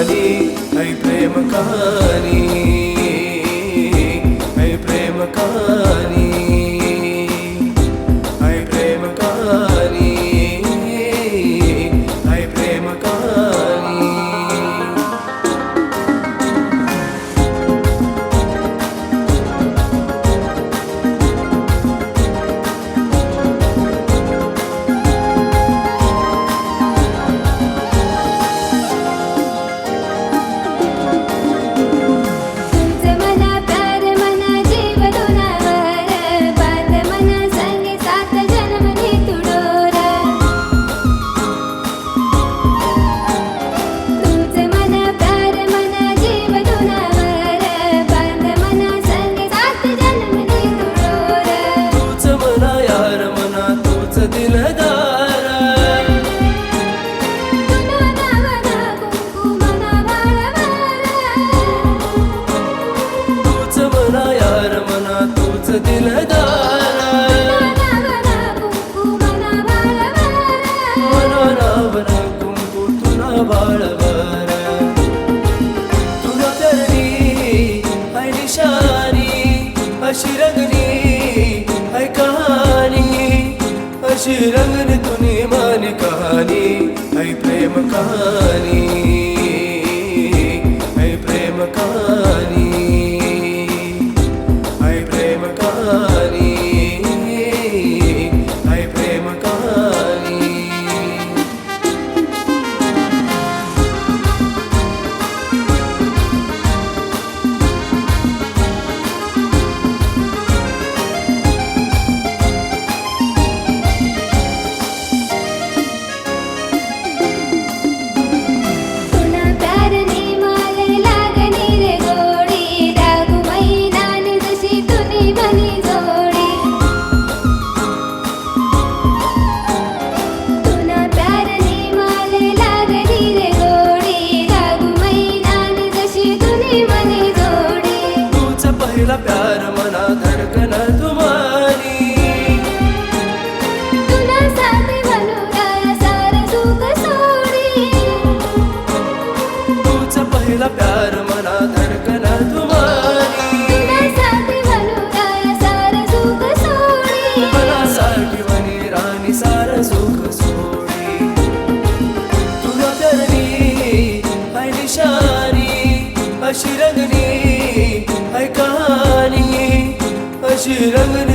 कहानी है प्रेम कहानी है प्रेम कहानी है प्रेम कहानी है प्रेम कहानी अशी रंगनी है कहानी अशी रंगनी तुनी मानी कहानी है प्रेम कहानी है प्रेम कहानी है प्रेम कहानी है प्रेम कहानी प्यार मना धड़कन तुम्हारी तुला साथी बनूया सार सुख सोडी तुझा पहिला प्यार मना धड़कन तुम्हारी तुला साथी बनूया सार सुख सोडी मला सारखी बनी राणी सार सुख सोडी तुला करणी है निशानी अशी रंगनी है कहानी अशी रंगनी